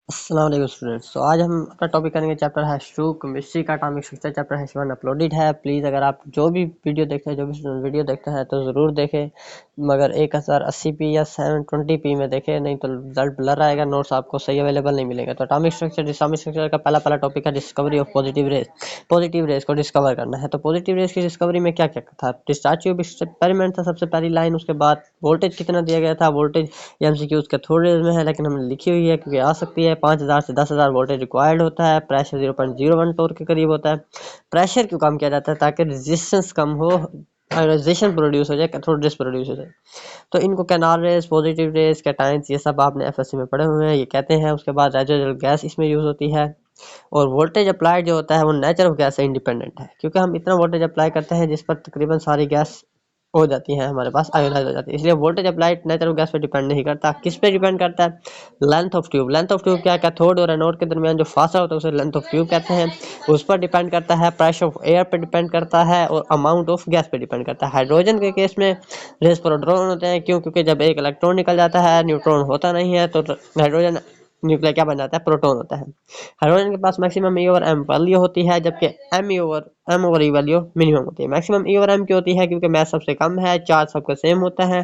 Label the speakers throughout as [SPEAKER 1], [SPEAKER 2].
[SPEAKER 1] अस्सलाम वालेकुम स्टूडेंट्स। तो आज हम अपना टॉपिक करेंगे, चैप्टर है शू केमिस्ट्री का अटॉमिक स्ट्रक्चर। चैप्टर है 7 अपलोडेड है। प्लीज़ अगर आप जो भी वीडियो देखते हैं, जो भी स्टूडेंट वीडियो देखते हैं तो ज़रूर देखें, मगर 1080p या 720p में देखें, नहीं तो रिजल्ट ब्लर आएगा, नोट्स आपको सही अवेलेबल नहीं मिलेगा। तो अटॉमिक स्ट्रक्चर का पहला टॉपिक है discovery of positive raise. Positive raise को डिस्कवर करना है। तो पॉजिटिव रेज की डिस्कवरी में क्या क्या था? डिस्चार्ज ट्यूब एक्सपेरिमेंट था सबसे पहली लाइन। उसके बाद वोल्टेज कितना दिया गया था, वोल्टेज एमसीक्यूज के थोड़े में है लेकिन हमने लिखी हुई है क्योंकि आ सकती है। 5000 से 10,000 वोल्टेज रिक्वायर्ड होता है। प्रेशर 0.01 टोर के करीब होता है। प्रेशर क्यों कम किया जाता है? ताकि रेजिस्टेंस कम हो, आयोनाइजेशन प्रोड्यूस हो जाए, कैथोड रेज प्रोड्यूस हो जाए। तो इनको canal raise, positive raise, cations, ये सब आपने एफएससी में पढ़े हुए हैं, ये कहते हैं। उसके बाद रेजोनेंस गैस इसमें यूज होती है। और वोल्टेज अप्लाइड जो होता है वो नेचर ऑफ गैस से इंडिपेंडेंट है, क्योंकि हम इतना वोल्टेज अप्लाई करते हैं जिस पर तकरीबन सारी गैस हो जाती है, हमारे पास आयोनाइज हो जाती है। इसलिए voltage applied nature of gas पे डिपेंड नहीं करता। किस पे डिपेंड करता है? Length of tube. Length of tube क्या है? कैथोड और एनोड के दरमियान जो फासला होता है उसे लेंथ ऑफ ट्यूब कहते हैं। उस पर डिपेंड करता है। प्रेशर ऑफ एयर पे डिपेंड करता है और अमाउंट ऑफ गैस पे डिपेंड करता है। हाइड्रोजन के केस में रेस प्रोटॉन होते हैं। क्यों? क्योंकि जब एक इलेक्ट्रॉन निकल जाता है, न्यूट्रॉन होता नहीं है, तो हाइड्रोजन न्यूक्लियर क्या बन जाता है? प्रोटॉन होता है। हाइड्रोजन के पास maximum E over M value होती है, जबकि M over E value minimum होती है। मैक्सिमम ई ओवर एम की होती है क्योंकि मैथ सबसे कम है, चार्ज सबका सेम होता है,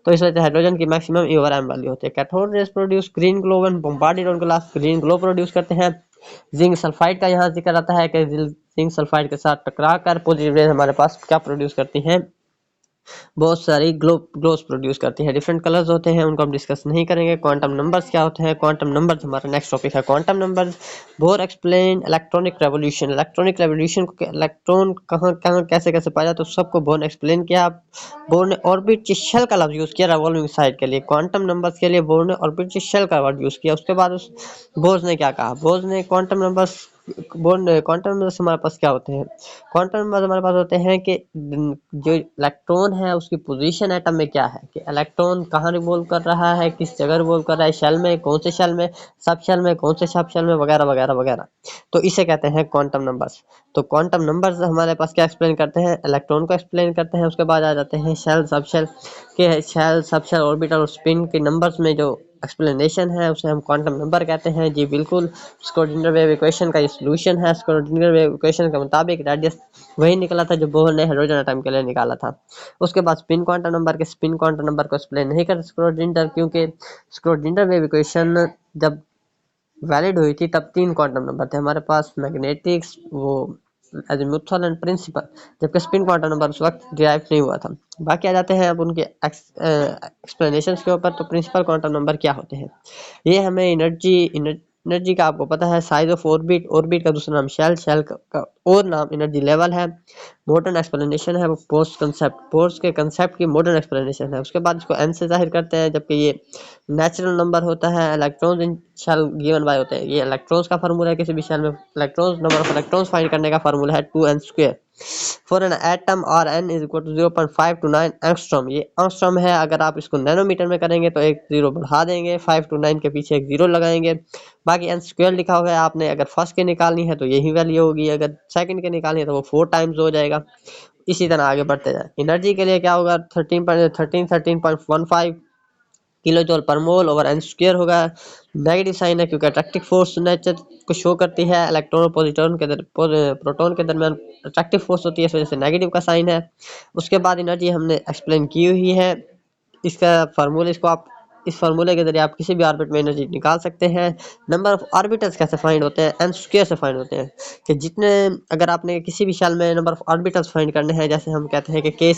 [SPEAKER 1] तो इस वजह से हाइड्रोजन की maximum E over M value होती है। Cathode rays produce green glow when bombarded on glass. Green glow produce करते हैं। जिंक सल्फाइड का यहाँ जिक्र आता है कि जिंक सल्फाइड के साथ टकरा कर पॉजिटिव रेज हमारे पास क्या प्रोड्यूस करती हैं? बहुत सारी ग्लोस प्रोड्यूस करती है। डिफरेंट कलर्स होते हैं, उनको हम डिस्कस नहीं करेंगे। क्वांटम नंबर्स क्या होते हैं? क्वांटम नंबर्स हमारा नेक्स्ट टॉपिक है। Quantum numbers. Bore explain electronic revolution. Electronic revolution को इलेक्ट्रॉन कहाँ कहाँ कैसे कैसे पाया जाता है तो सबको बोर ने एक्सप्लेन किया। बोर ने ऑर्बिट शेल का लफ्ज यूज किया रिवॉल्विंग साइड के लिए। क्वांटम नंबर्स के लिए बोर ने ऑर्बिट शेल का वर्ड यूज किया। उसके बाद उस बोर्स ने क्या कहा? बोर्स ने क्वांटम नंबर्स क्वांटम नंबर्स हमारे पास क्या होते हैं? क्वांटम नंबर हमारे पास होते हैं कि जो इलेक्ट्रॉन है उसकी पोजीशन एटम में क्या है, कि इलेक्ट्रॉन कहाँ रिवॉल्व कर रहा है, किस जगह रिवॉल्व कर रहा है, शेल में, कौन से शेल में, सब शेल में, कौन से सब शेल में, वगैरह वगैरह वगैरह। तो इसे कहते हैं क्वांटम नंबर्स। तो क्वांटम नंबर्स हमारे पास क्या एक्सप्लेन करते हैं? इलेक्ट्रॉन को एक्सप्लेन करते हैं। उसके बाद आ जाते हैं शेल, सब शेल के, शेल, सब शेल, ऑर्बिटल और स्पिन के नंबर्स में जो एक्सप्लेनेशन है उसे हम क्वांटम नंबर कहते हैं। जी बिल्कुल, स्क्रोडिंगर वेव इक्वेशन का ये सॉल्यूशन है। स्क्रोडिंगर वेव इक्वेशन के मुताबिक रेडियस वही निकला था जो बोहर ने हाइड्रोजन एटम के लिए निकाला था। उसके बाद स्पिन क्वांटम नंबर के स्पिन क्वांटम नंबर को एक्सप्लेन नहीं कर स्क्रोडिंगर, क्योंकि स्क्रोडिंगर वेव इक्वेशन जब वैलिड हुई थी तब 3 क्वांटम नंबर थे हमारे पास, मैग्नेटिक्स, वो अजीमुथल एंड प्रिंसिपल, जबकि स्पिन क्वांटम नंबर उस वक्त डिराइव नहीं हुआ था। बाकी आ जाते हैं अब उनके एक्सप्लेनेशन के ऊपर। तो प्रिंसिपल क्वांटम नंबर क्या होते हैं? ये हमें एनर्जी का आपको पता है, साइज ऑफ ऑर्बिट, ऑर्बिट का दूसरा नाम शेल, शेल का और नाम एनर्जी लेवल है। मॉडर्न एक्सप्लेनेशन है वो पोर्स कंसेप्ट, पोर्स के कंसेप्ट की मॉडर्न एक्सप्लेनेशन है। उसके बाद इसको एन से जाहिर करते हैं, जबकि ये नेचुरल नंबर होता है। Electrons in shell given by होते हैं, ये इलेक्ट्रॉन्स का फार्मूला है। किसी भी शेल में electrons, number of electrons find करने का फार्मूला है 2n square. For an atom r n is equal to 0.5 to 9 angstrom. ये एंगस्ट्रॉम है, अगर आप इसको नैनोमीटर में करेंगे तो एक जीरो बढ़ा देंगे, 5 to 9 के पीछे एक जीरो लगाएंगे। बाकी एन स्क्वायर लिखा हुआ है, आपने अगर फर्स्ट के निकालनी है तो यही वैल्यू होगी, अगर सेकंड के निकालनी है तो वो 4 टाइम्स हो जाएगा। इसी तरह आगे बढ़ते जाए। एनर्जी के लिए क्या होगा? 13.15 किलो जूल पर मोल ओवर एन स्क्वायर होगा। नेगेटिव साइन है क्योंकि अट्रैक्टिव फोर्स नेचर को शो करती है। इलेक्ट्रॉन और प्रोटॉन के दरमियान अट्रैक्टिव फोर्स होती है, इस वजह से नेगेटिव का साइन है। उसके बाद एनर्जी हमने एक्सप्लेन की हुई है। इसका फार्मूला, इसको आप इस फार्मूले के जरिए आप किसी भी ऑर्बिट में एनर्जी निकाल सकते हैं। नंबर ऑफ ऑर्बिटल्स कैसे फाइंड होते हैं? एन स्क्वायर से फाइंड होते हैं, कि जितने, अगर आपने किसी भी शेल में नंबर ऑफ ऑर्बिटल्स फाइंड करने हैं, जैसे हम कहते हैं कि के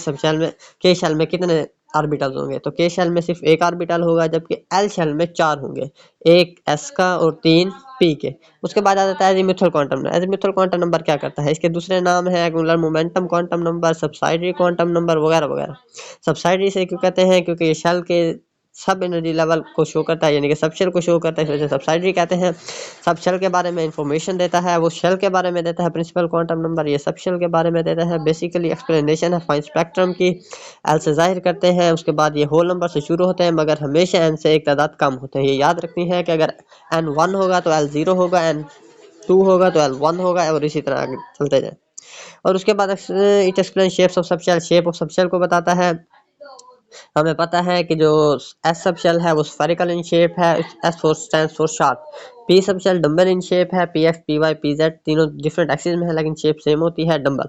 [SPEAKER 1] शेल में कितने ऑर्बिटल्स होंगे, तो के शेल में सिर्फ एक ऑर्बिटल होगा, जबकि एल शेल में 4 होंगे, एक एस का और 3 पी के। उसके बाद आ जाता है azimuthal quantum number. Azimuthal quantum number क्या करता है? इसके दूसरे नाम है angular momentum quantum number, subsidiary quantum number, वगैरह वगैरह। सबसाइडरी से क्यों कहते हैं? क्योंकि ये शेल के सब एनर्जी लेवल को शो करता है, यानी कि सब शेल को शो करता है, इस वजह से सबसाइडरी कहते हैं। सब शेल के बारे में इंफॉर्मेशन देता है, वो शेल के बारे में देता है प्रिंसिपल क्वांटम नंबर, ये सब शेल के बारे में देता है। बेसिकली एक्सप्लेनेशन है फाइन स्पेक्ट्रम की, एल से जाहिर करते हैं। उसके बाद ये होल नंबर से शुरू होते हैं, मगर हमेशा एन से एक तादाद कम होते हैं। ये याद रखनी है कि अगर एन 1 होगा तो एल 0 होगा, एन 2 होगा तो एल 1 होगा, और इसी तरह आगे चलते जाए। और उसके बाद it explain shapes of subshell, shape of subshell को बताता है। हमें पता है कि जो एस सब शेल है वो स्फेरिकल इन शेप है, S for stands for sharp. P sub shell dumbbell in shape है, P X P Y P Z तीनों डिफरेंट एक्सिस में है लेकिन शेप सेम होती है dumbbell.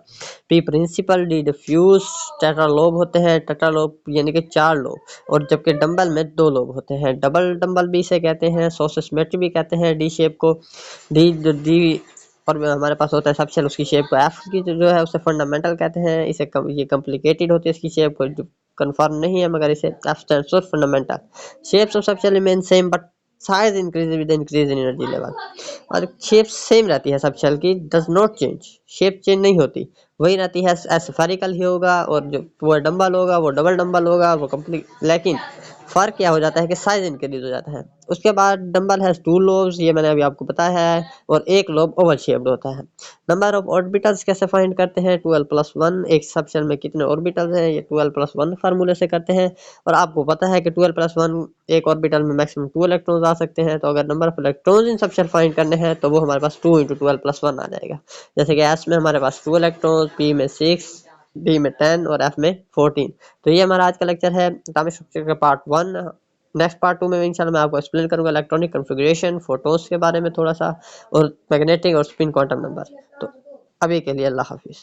[SPEAKER 1] P principal, D diffuse, tetralobe होते हैं, टेट्रालोब यानी कि 4 लोब, और जबकि डम्बल में 2 लोब होते हैं। डबल डम्बल भी इसे कहते हैं, सोसिस मेट्री भी कहते हैं डी शेप को। डी और हमारे पास होता है सब शेल, उसकी शेप को एफ की जो है उसे फंडामेंटल कहते हैं। इसे ये कॉम्प्लिकेटेड होती है इसकी शेप को, कंफर्म नहीं है मगर इसे F stands for fundamental. Shapes of sub shell remain same but size increase with increase in energy level. और शेप सेम रहती है सब शेल की, does not change, shape change नहीं होती, वही रहती है। स्फेरिकल ही होगा, और जो वो डंबल होगा वो डबल डंबल होगा वो कंप्लीट। लेकिन फर्क क्या हो जाता है कि साइज इंक्रीज हो जाता है। उसके बाद डंबल हैज 2 लोब्स, ये मैंने अभी आपको बताया है, और एक लोब ओवल शेप्ड होता है। नंबर ऑफ ऑर्बिटल्स कैसे फाइंड करते हैं? 12+1। एक सब शेल में कितने ऑर्बिटल्स हैं? ये 12+1 फार्मूले से करते हैं। और आपको पता है कि 12+1 एक ऑर्बिटल में मैक्सिमम 2 इलेक्ट्रॉन्स आ सकते हैं। तो अगर नंबर ऑफ इलेक्ट्रॉन्स इन सब शेल फाइंड करने हैं तो वो हमारे पास 2 × 12+1 आ जाएगा। जैसे कि एस में हमारे पास 2 इलेक्ट्रॉन्स, पी में 6, डी में 10 और एफ में 14। तो ये हमारा आज का लेक्चर है एटॉमिक स्ट्रक्चर का पार्ट 1। नेक्स्ट पार्ट 2 में इंशाल्लाह मैं आपको एक्सप्लेन करूंगा इलेक्ट्रॉनिक कॉन्फ़िगरेशन, फोटोन्स के बारे में थोड़ा सा, और मैग्नेटिक और स्पिन क्वांटम नंबर। तो अभी के लिए अल्लाह हाफिज़।